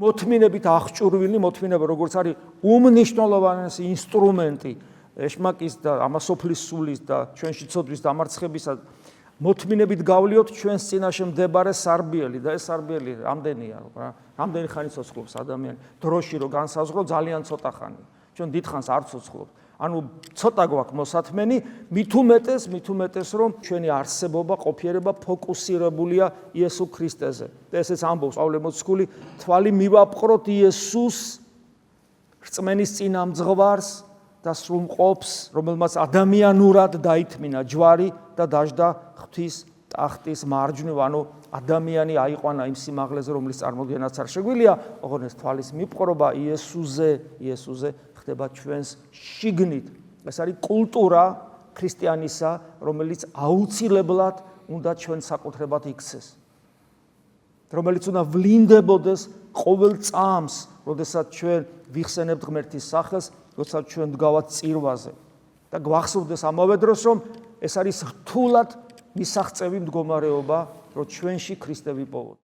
მოთმინებით აღჭურვილი, მოთმინება როგორც არის უმნიშვნელოვანესი ინსტრუმენტი ეშმაკის და ამასოფლის სულის და ჩვენში ცოდვის დამარცხებისა, მოთმინებით გავლიოთ ჩვენს წინაშე მდებარე სარბიელი და ეს სარბიელი რამდენია, რა? რამდენი ხანი ცოცხლობს ადამიანი? დროში რო განსაზღვრო ძალიან ცოტა ხანი. ჩვენ დიდხანს არ ცოცხლობთ. ანუ ცოტა გვაქვს მოსათმენი, მით უმეტეს რომ ჩვენი არსებობა, ყოფიერება ფოკუსირებულია იესო ქრისტეზე. და ესეც ამბობს პავლე მოციქული, თვალი მივაპყროთ იესოს რწმენის წინამძღვარს და სრულმყოფს, რომელმაც ადამიანურად დაითმინა ჯვარი და დაждდა ღვთის ტახტის მარჯვნივ, ანუ ადამიანი აიყვანა იმ სიმაღლეზე, რომლის წარმოდგენაც არ შეგვიძლია, ოღონდ ეს თვალის მიპყრობა იესოზე ხდება ჩვენს შიგნით. ეს არის კულტურა ქრისტიანისა, რომელიც აუცილებლად უნდა ჩვენ საკუთრებად იქცეს. რომელიც უნდა ვლინდებოდეს ყოველ წამს, როდესაც ჩვენ ვიხსენებთ ღმერთის სახელს, როდესაც ჩვენ ვდგავართ წირვაზე. და გვახსოვდეს ამავე დროს, რომ ეს არის რთულად მისაღწევი მდგომარეობა, რომ ჩვენში ქრისტე ვიპოვოთ.